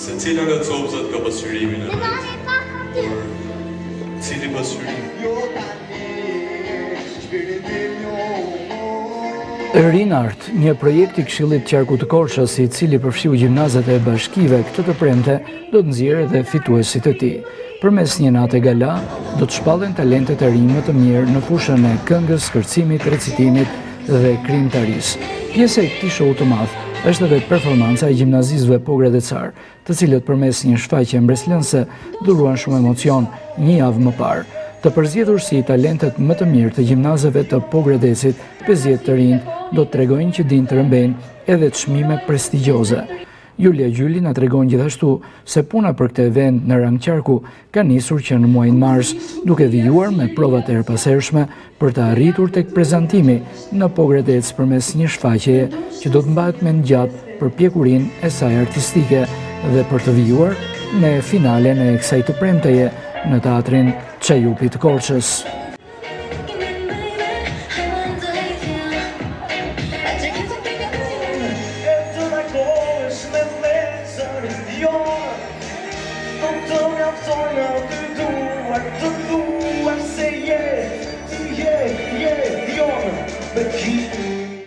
Secila nga copëzat ka pasqyrimin e vet. Cili pasqyrim? Rinart, një projekt I Këshillit Qarku të Korçës I cili përfshiu gjimnazet e bashkive këtë të premte, do të nxjerrë edhe fituesit e tij. Përmes një nate gala, do të shpallen talentet e rinj më të mirë në fushën e këngës, kërcimit, recitimit dhe krijimtarisë. Pjesë e këtij show të madh është edhe performanca e gjimnazistëve pogradecar, të cilët përmes një shfaqje mbreslënse dhuruan shumë emocion një javë më parë. Të përzgjedhur si talentet më të mirë të gjimnazeve të Pogradecit, 50 të rinj do të tregojnë që dinë të rëmbejnë edhe çmime prestigjioze. Julia Gjyli na tregon gjithashtu se puna për këtë event në rang qarku ka nisur që në muajin mars, duke vijuar me provat e erëpashershme për të arritur tek prezantimi në Pogradec përmes një shfaqjeje që do të mbahet mend gjatë për pjekurinë e saj artistike dhe për të vijuar në finalen e kësaj të premteje në teatrin Çajupi të Korçës. The key